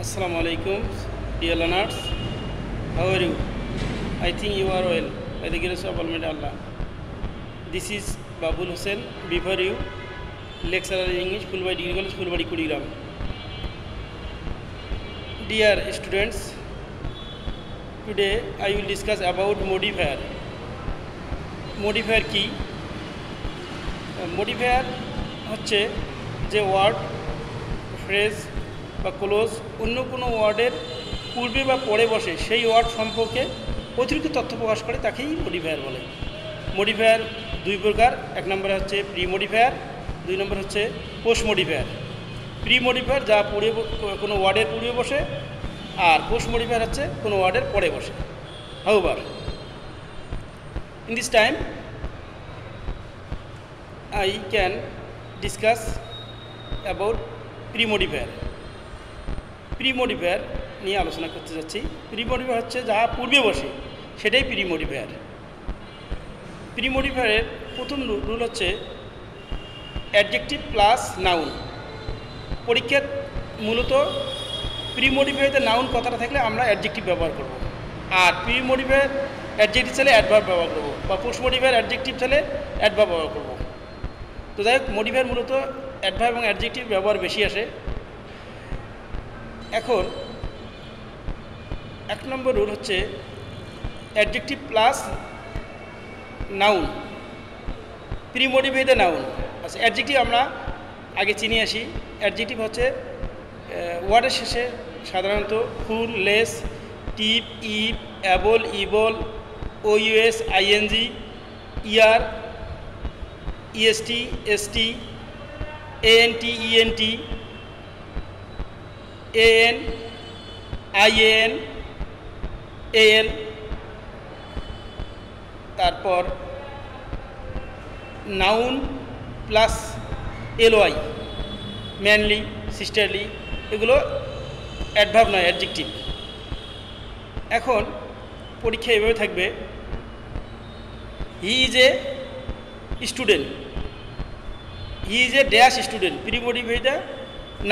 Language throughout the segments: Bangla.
Assalamu alaikum, dear learners. How are you? I think you are well by the grace of Almighty Allah. This is Babul Hussain before you, lecturer in English, Fulbari Degree College, Fulbari Kudigram. Dear students, today I will discuss about modifier. Modifier কি? Modifier হচ্ছে যে ওয়ার্ড ফ্রেজ বা ক্লোজ অন্য কোনো ওয়ার্ডের পূর্বে বা পরে বসে সেই ওয়ার্ড সম্পর্কে অতিরিক্ত তথ্য প্রকাশ করে তাকেই মডিফায়ার বলে। মডিফায়ার দুই প্রকার, এক নম্বরে হচ্ছে প্রি মডিফায়ার, দুই নম্বর হচ্ছে পোস্ট মডিফায়ার। প্রি মডিফায়ার যা পূর্বে কোনো ওয়ার্ডের পূর্বে বসে, আর পোস্ট মডিফায়ার হচ্ছে কোনো ওয়ার্ডের পরে বসে। However, in this time I can discuss about pre modifier. Pre modifier নিয়ে আলোচনা করতে যাচ্ছি। প্রি মডিফায়ার হচ্ছে যা পূর্বে বসে সেটাই প্রি মডিফায়ার। প্রি মডিফায়ারের প্রথম রুল হচ্ছে অ্যাডজেক্টিভ প্লাস নাউন। পরীক্ষার মূলত প্রি মডিফায়ারে নাউন কথাটা থাকলে আমরা অ্যাডজেক্টিভ ব্যবহার করব, আর প্রি মডিফায়ার অ্যাডজেক্টিভ চাইলে অ্যাডভার্ব ব্যবহার করব, বা পোস্ট মডিফায়ার অ্যাডজেক্টিভ চাইলে অ্যাডভার্ব ব্যবহার করব। তো যাই হোক, মডিফায়ার মূলত অ্যাডভার্ব এবং অ্যাডজেক্টিভ ব্যবহার বেশি আসে। এখন এক নম্বর রুল হচ্ছে adjective plus noun. Pre modified noun. আচ্ছা, অ্যাডজেক্টিভ আমরা আগে চিনি আসি। অ্যাডজেক্টিভ হচ্ছে ওয়ার্ডের শেষে সাধারণত ফুল, লেস, টিপ, ইপ, অ্যাবল, ইবল, ওইউএস, আইএনজি, ইয়ার, E S T, S T, A N T, E N T, A N, I N, A L, তারপর noun plus L Y, manly, sisterly, এগুলো অ্যাডভার্ব নয়, অ্যাডজেক্টিভ। এখন পরীক্ষা এভাবে থাকবে, he is a student, he is a dash student, pre modified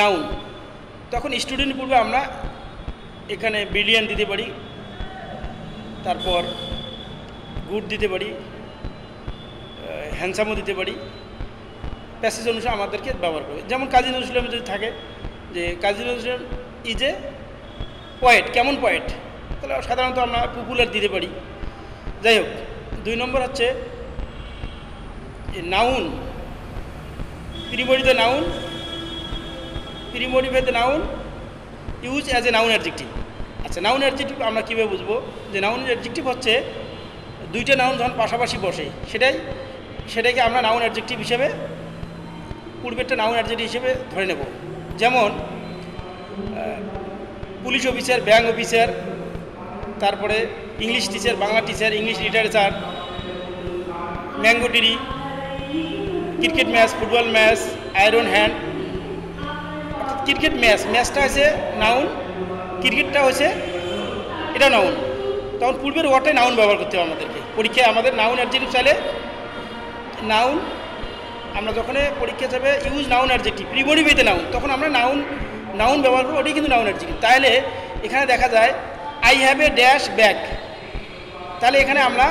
noun. তখন স্টুডেন্ট পূর্বে আমরা এখানে ব্রিলিয়ান্ট দিতে পারি, তারপর গুড দিতে পারি, হ্যান্ডসামও দিতে পারি। প্যাসেজ অনুসারে আমাদেরকে ব্যবহার করবে। যেমন কাজী নজরুল ইসলাম যদি থাকে যে Kazi Nazrul Islam is a poet, কেমন পয়েট, তাহলে সাধারণত আমরা পপুলার দিতে পারি। যাই হোক, দুই নম্বর হচ্ছে noun, pre modified noun, pre modified noun use as a noun adjective. আচ্ছা, নাউন অ্যাডজেক্টিভ আমরা কীভাবে বুঝবো? যে নাউন অ্যাডজেক্টিভ হচ্ছে দুইটা নাউন যখন পাশাপাশি বসে সেটাকে আমরা নাউন অ্যাডজেক্টিভ হিসেবে, পূর্বেরটা নাউন অ্যাডজেক্টিভ হিসেবে ধরে নেব। যেমন পুলিশ অফিসার, ব্যাংক অফিসার, তারপরে English teacher, Bangla teacher, English literature, mango tree, cricket match, football match, iron hand. Cricket ম্যাচটা হচ্ছে নাউন, ক্রিকেটটা হচ্ছে এটা নাউন। তখন পূর্বের ওয়ার্ডটাই নাউন ব্যবহার করতে হবে আমাদেরকে। পরীক্ষায় আমাদের নাউন অ্যাডজেক্টিভ চাইলে নাউন, আমরা যখন পরীক্ষা যাবে use noun adjective, pre modified noun, তখন আমরা নাউন ব্যবহার করবো, ওটাই কিন্তু নাউন অ্যাডজেক্টিভ। তাহলে এখানে দেখা যায় I have a dash bag, তাহলে এখানে আমরা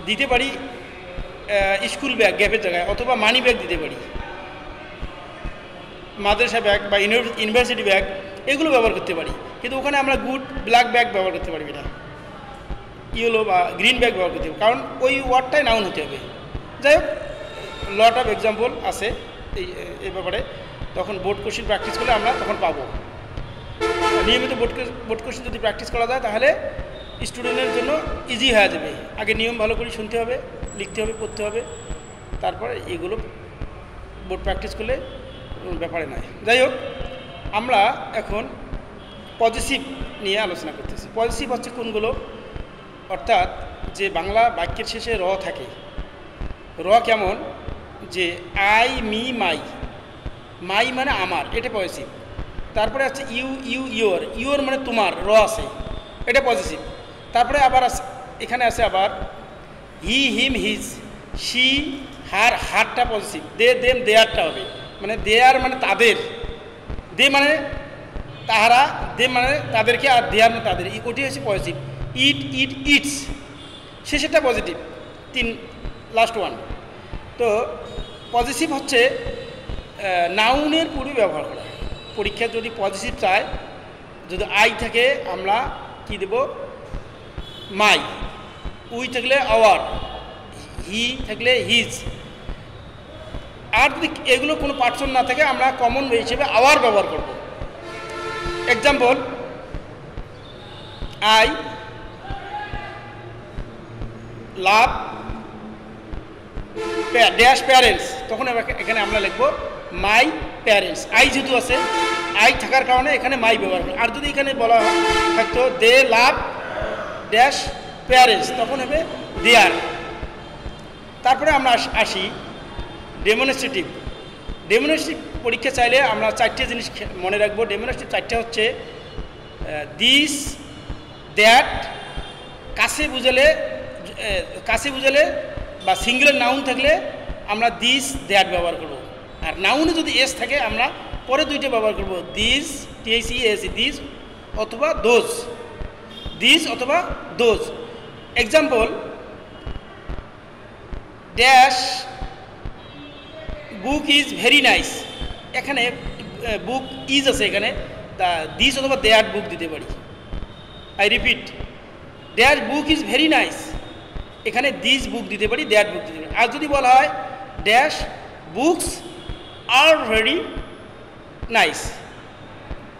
দিতে পারি স্কুল ব্যাগ গ্যাপের জায়গায়, অথবা মানি ব্যাগ দিতে পারি, মাদ্রাসা ব্যাগ বা ইউনিভার্সিটি ব্যাগ, এগুলো ব্যবহার করতে পারি। কিন্তু ওখানে আমরা গুড ব্ল্যাক ব্যাগ ব্যবহার করতে পারবি না, ইয়েলো বা গ্রিন ব্যাগ ব্যবহার করতে হবে, কারণ ওই ওয়ার্ডটাই নাউন হতে হবে। যাই হোক, লট অফ এক্সাম্পল আছে এই ব্যাপারে। তখন বোর্ড কোশ্চেন প্র্যাকটিস করলে আমরা তখন পাবো। নিয়মিত বোর্ড কোশ্চেন যদি প্র্যাকটিস করা যায় তাহলে স্টুডেন্টের জন্য ইজি হয়ে যাবে। আগে নিয়ম ভালো করে শুনতে হবে, লিখতে হবে, পড়তে হবে, তারপরে এগুলো বোর্ড প্র্যাকটিস করলে ব্যাপারে নয়। যাই হোক, আমরা এখন পজিটিভ নিয়ে আলোচনা করতেছি। পজিটিভ হচ্ছে কোনগুলো? অর্থাৎ যে বাংলা বাক্যের শেষে র থাকে। র কেমন? যে আই, মি, মাই। মাই মানে আমার, এটা পজিটিভ। তারপরে আছে ইউ, ইউর মানে তোমার, র আছে, এটা পজিটিভ। তারপরে আবার এখানে আছে আবার হি, হিম, হিজ, শি, হারটা পজিটিভ, দে, দেম, দেয়ারটা হবে, মানে দেয়ার মানে তাদের, দে মানে তাহারা, দে মানে তাদেরকে, আর দেয়ার মানে তাদের, ওটি হচ্ছে পজিটিভ। ইট ইট ইটস, শেষেরটা পজিটিভ। Last one. তো পজিটিভ হচ্ছে নাউনের পূর্বে ব্যবহার করা। পরীক্ষা যদি পজিটিভ চায়, যদি আই থাকে আমরা কি দেব? মাই। উই থাকলে আওয়ার, হি থাকলে হিজ। আর যদি এগুলো কোনো পার্সন না থাকে আমরা কমন হিসেবে আওয়ার ব্যবহার করব। Example, I love dash parents, তখন এখানে আমরা লিখব মাই প্যারেন্টস। আই যেহেতু আছে, আই থাকার কারণে এখানে মাই ব্যবহার করি। আর যদি এখানে বলা থাকতো দে লাভ ড্যাশ প্যারেন্টস, তখন হবে দেয়ার। তারপরে আমরা আসি ডেমনস্ট্রেটিভ। ডেমনস্ট্রেটিভ পরীক্ষা চাইলে আমরা 4টে জিনিস মনে রাখবো। ডেমনস্ট্রেটিভ 4টে হচ্ছে দিস, দ্যাট, কাছে বুঝালে বা সিঙ্গুলার নাউন থাকলে আমরা দিস দ্যাট ব্যবহার করব। আর নাউনে যদি এস থাকে আমরা পরে দুইটা ব্যবহার করব, দিস THES, দিস অথবা দোজ, দিস অথবা those. Example, dash book is very nice, এখানে বুক ইজ আছে, এখানে তা দিস অথবা দ্যাট বুক দিতে পারি। I repeat, dash book is very nice, এখানে দিস বুক দিতে পারি, দ্যাট বুক দিতে পারি। আর যদি বলা হয় dash books are very nice,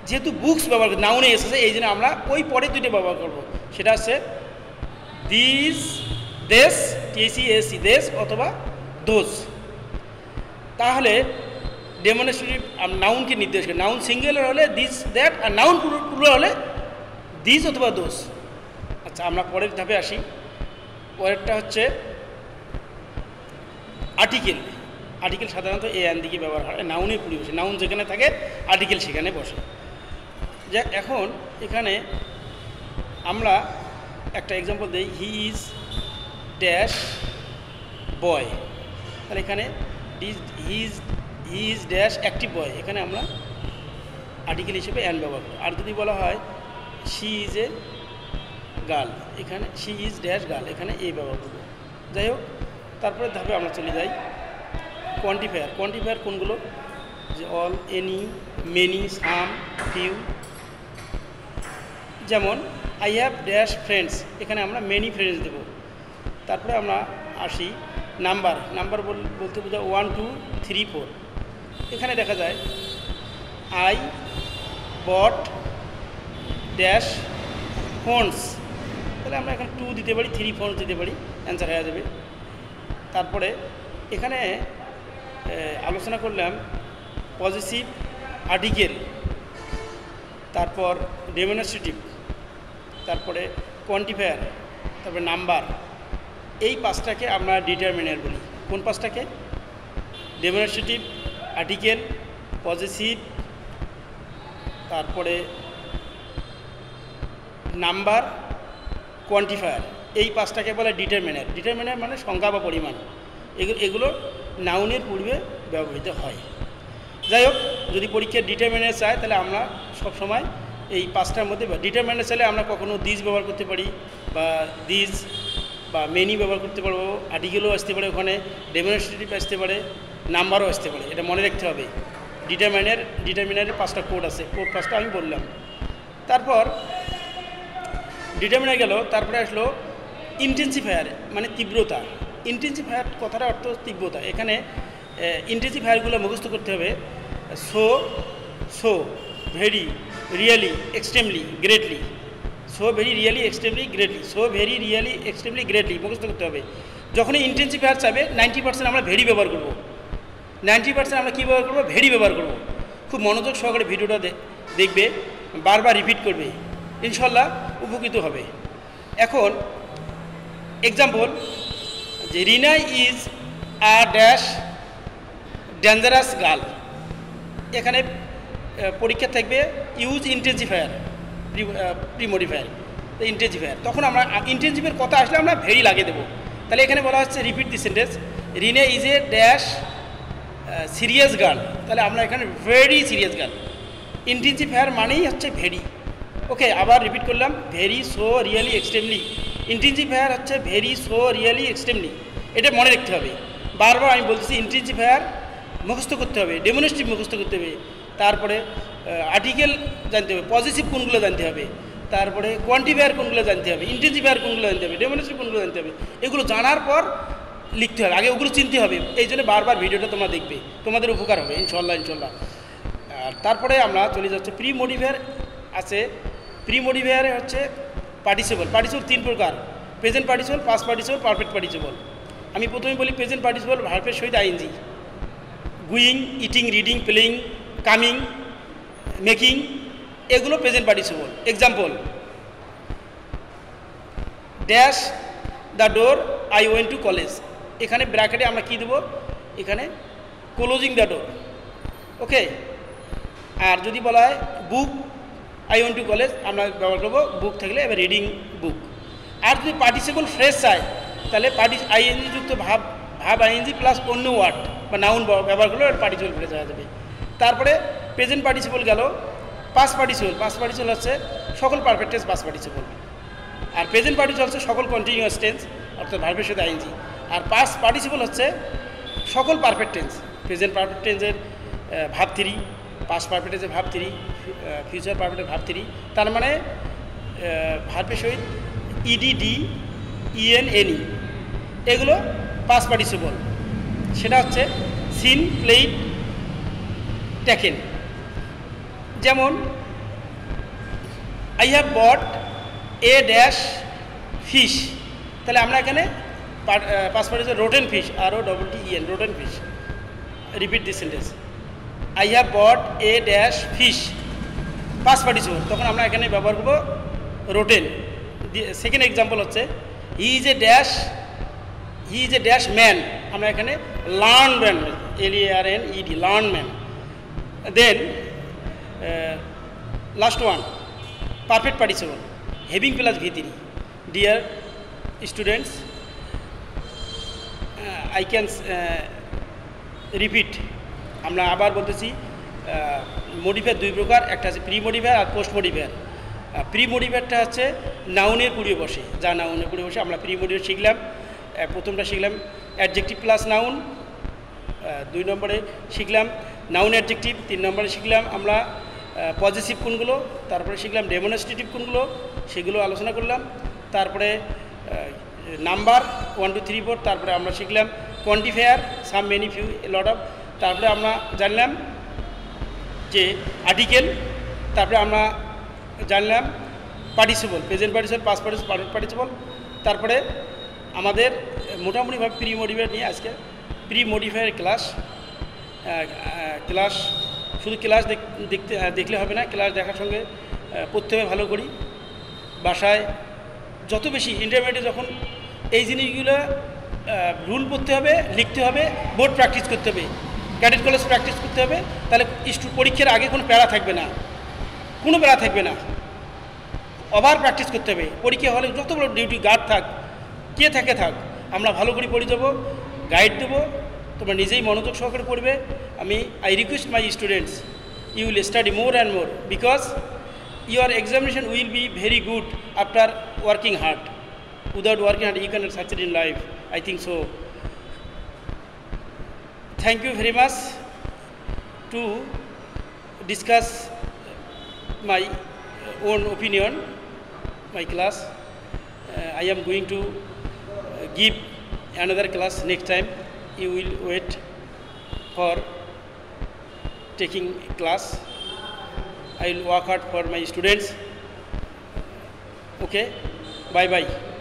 যেহেতু বুকস ব্যবহার করি, নাউনে এসেছে, এই জন্য আমরা ওই পরে দুইটা ব্যবহার করব। সেটা হচ্ছে দিস, দেশ THES, দেশ অথবা দোজ। তাহলে ডেমনস্ট্রেটিভ নাউনকে নির্দেশ করে। নাউন সিঙ্গুলার হলে দিস দ্যাট, আর নাউন প্লুরাল হলে দিস অথবা দোজ। আচ্ছা, আমরা পরের ধাপে আসি। পরেরটা হচ্ছে আর্টিকেল। আর্টিকেল সাধারণত এ অ্যান দিকে ব্যবহার হয়, নাউনের পরিবেশে। নাউন যেখানে থাকে আর্টিকেল সেখানে বসে। যে এখন এখানে আমরা একটা এক্সাম্পল দিই, হি ইজ ড্যাশ বয়, তাহলে এখানে হি ইজ ড্যাশ অ্যাক্টিভ বয়, এখানে আমরা আর্টিকেল হিসেবে অ্যান ব্যবহার করি। আর যদি বলা হয় শি ইজ এ গার্ল, এখানে শি ইজ ড্যাশ গার্ল, এখানে এ ব্যবহার করব। যাই হোক, তারপরে ধাপে আমরা চলে যাই কোয়ান্টিফায়ার। কোয়ান্টিফায়ার কোনগুলো? যে অল, এনি, মেনি, সাম, ফিউ। যেমন আই হ্যাভ ড্যাশ ফ্রেন্ডস, এখানে আমরা মেনি ফ্রেন্ডস দেব। তারপরে আমরা আসি নাম্বার। নাম্বার বলতে বোঝা 1 2 3 4। এখানে দেখা যায় আই বট ড্যাশ ফোনস, তাহলে আমরা এখানে 2 দিতে পারি, 3 ফোনস দিতে পারি, অ্যান্সার হয়ে যাবে। তারপরে এখানে আলোচনা করলাম পজিটিভ, আর্টিকেল, তারপর ডেমনস্ট্রেটিভ, তারপরে কোয়ান্টিফায়ার, তারপরে নাম্বার। এই 5টাকে আমরা ডিটারমিনার বলি। কোন 5টাকে? ডেমনস্ট্রেটিভ, আর্টিকেল, পজিটিভ, তারপরে নাম্বার, কোয়ান্টিফায়ার। এই 5টাকে বলে ডিটারমিনার। ডিটারমিনার মানে সংখ্যা বা পরিমাণ। এগুলো নাউনের পূর্বে ব্যবহৃত হয়। যাই হোক, যদি পরীক্ষার ডিটারমিনার চায় তাহলে আমরা সবসময় এই 5টার মধ্যে, ডিটারমিনার চাইলে আমরা কখনো দিস ব্যবহার করতে পারি, বা দিস বা মেনি ব্যবহার করতে পারবো। আর্টিকেলও আসতে পারে, ওখানে ডেমনস্ট্রেটিভ আসতে পারে, নাম্বারও আসতে পারে। এটা মনে রাখতে হবে। ডিটারমিনারের 5টা কোড আছে, কোড 5টা আমি বললাম। তারপর ডিটারমিনার গেল, তারপরে আসলো ইন্টেন্সিফায়ার, মানে তীব্রতা। ইন্টেন্সিফায়ার কথাটা অর্থ তীব্রতা। এখানে ইন্টেন্সিফায়ারগুলো মুখস্থ করতে হবে। So very, really, extremely, greatly. So very, really, extremely, greatly. So very, really, extremely, greatly মুখস্থ করতে হবে। যখনই ইন্টেন্সিফায়ার চাইবে 90% আমরা ভেরি ব্যবহার করব। 90% আমরা কী ব্যবহার করবো? ভেরি ব্যবহার করব। খুব মনোযোগ সহকারে ভিডিওটা দেখবে, বারবার রিপিট করবে, ইনশাল্লাহ উপকৃত হবে। এখন এক্সাম্পল, যে Rina is a dash dangerous girl, এখানে পরীক্ষা থাকবে ইউজ ইন্টেন্সিফায়ার, প্রিমোডিফায়ার, ইন্টেন্সিফায়ার। তখন আমরা ইন্টেন্সিফায়ার কথা আসলে আমরা ভেরি লাগিয়ে দেবো। তাহলে এখানে বলা হচ্ছে repeat the sentence, Rina is a dash serious girl, তাহলে আমরা এখানে ভেরি সিরিয়াস গার্ল। ইন্টেন্সিফায়ার মানেই হচ্ছে ভেরি। ওকে, আবার রিপিট করলাম, very, so, really, extremely. Intensifier হচ্ছে ভেরি, সো, রিয়েলি, এক্সট্রিমলি। এটা মনে রাখতে হবে। বারবার আমি বলতেছি ইন্টেন্সিফায়ার মুখস্থ করতে হবে, ডেমনস্ট্রেটিভ মুখস্থ করতে হবে, তারপরে আর্টিকেল জানতে হবে, পজিটিভ কোনগুলো জানতে হবে, তারপরে কোয়ান্টিফায়ার কোনগুলো জানতে হবে, ইন্টেন্সিফায়ার কোনগুলো জানতে হবে, ডেমনস্ট্রেটিভ কোনগুলো জানতে হবে। এগুলো জানার পর লিখতে হবে, আগে ওগুলো চিনতে হবে। এই জন্য বারবার ভিডিওটা তোমরা দেখবে, তোমাদের উপকার হবে ইনশাল্লাহ ইনশাল্লাহ। আর তারপরে আমরা চলে যাচ্ছি প্রি মডিফায়ার আছে। প্রি মডিফায়ারে হচ্ছে পার্টিসিপল। পার্টিসিপল 3 প্রকার: present participle, past participle, perfect participle. আমি প্রথমে বলি প্রেজেন্ট পার্টিসিপল ভার্বের সহিত I N G. Going, eating, reading, playing, coming, making, এগুলো present participle. Example: dash the door, I went to college. এখানে ব্র্যাকেটে আমরা কী দেবো? এখানে ক্লোজিং দ্য ডোর। ওকে। আর যদি বলা হয় বুক, আই ওয়েন্ট টু কলেজ, আমরা ব্যবহার করবো বুক থাকলে এবার রিডিং বুক। আর যদি পার্টিসিপল ফ্রেশ চাই তাহলে আইএনজি যুক্ত ভাব আইএনজি প্লাস অন্য ওয়ার্ড বা নাউন ব্যবহার করলে পার্টিসিপল ফ্রেশ হয়ে যাবে। তারপরে প্রেজেন্ট পার্টিসিপল গেল। পাস্ট পার্টিসিপল, পাস্ট পার্টিসিপল হচ্ছে সকল পারফেক্ট টেন্স পাস্ট পার্টিসিপল। আর প্রেজেন্ট পার্টিসিপল হচ্ছে সকল কন্টিনিউয়াস টেন্স অর্থাৎ ভার্বের সাথে আইএনজি। আর পাস্ট পার্টিসিপল হচ্ছে সকল পারফেক্ট টেন্স। প্রেজেন্ট পারফেক্ট টেন্সের ভাব 3, পাস্ট পারফেক্ট টেন্সের ভাব 3, ফিউচার পারফেক্টের ভাব 3। তার মানে ভার্বের সহিত ইডি, ডি, ইএন, এনই, এগুলো পাস্ট পার্টিসিপল। সেটা হচ্ছে সিন, প্লেইড, টেকেন। যেমন I have bought a dash fish, তাহলে আমরা এখানে পাস্ট পার্টিসিপল রোটেন ফিশ, আরও DEN, rotten fish. Repeat this sentence, I have bought a dash fish, past participle. তখন আমরা এখানে ব্যবহার করবো রোটেন। সেকেন্ড এক্সাম্পল হচ্ছে he is a dash man, আমরা এখানে learn man, LARNED, learn man. Then last one perfect participle, having plus V3। Dear students, I can repeat. আমরা আবার বলতেছি মডিফায়ার 2 প্রকার, একটা আছে প্রি মডিফায়ার আর পোস্ট মডিফায়ার। প্রি মডিফায়ারটা হচ্ছে নাউনের পূর্বে বসে, যা নাউনের পূর্বে বসে। আমরা প্রি মডিফায়ার শিখলাম, প্রথমটা শিখলাম অ্যাডজেক্টিভ প্লাস নাউন, 2 নম্বরে শিখলাম নাউন অ্যাডজেক্টিভ, 3 নম্বরে শিখলাম আমরা পজিটিভ কোনগুলো, তারপরে শিখলাম ডেমনস্ট্রেটিভ কোনগুলো, সেগুলো আলোচনা করলাম। তারপরে নাম্বার 1 2 3 4, তারপরে আমরা শিখলাম quantifier, some, many, few, lot of. তারপরে আমরা জানলাম যে আর্টিকেল, তারপরে আমরা জানলাম participle, present participle, past participle, perfect participle. তারপরে আমাদের মোটামুটিভাবে প্রি মডিফায়ার নিয়ে আজকে প্রি মডিফায়ার ক্লাস শুধু ক্লাস দেখলে হবে না, ক্লাস দেখার সঙ্গে পড়তে হবে ভালো করি। বাসায় যত বেশি ইন্টারমিডিয়েটে যখন এই জিনিসগুলো রুল পড়তে হবে, লিখতে হবে, বোর্ড প্র্যাকটিস করতে হবে, ক্যাডেট কলেজ প্র্যাকটিস করতে হবে, তাহলে পরীক্ষার আগে কোনো প্যারা থাকবে না, কোনো প্যারা থাকবে না। ওভার প্র্যাকটিস করতে হবে। পরীক্ষা হলে যত বড় ডিউটি গার্ড থাক, কে থাকে থাক, আমরা ভালো করে পড়ে দেবো, গাইড দেবো, তোমরা নিজেই মনোযোগ সহকারে পড়বে। I request my students, you will study more and more, because your examination will be very good after working hard. Without working hard you cannot succeed in life, I think so. Thank you very much to discuss my own opinion, my class. I am going to give another class next time. You will wait for taking class. I will work hard for my students. Okay, bye bye.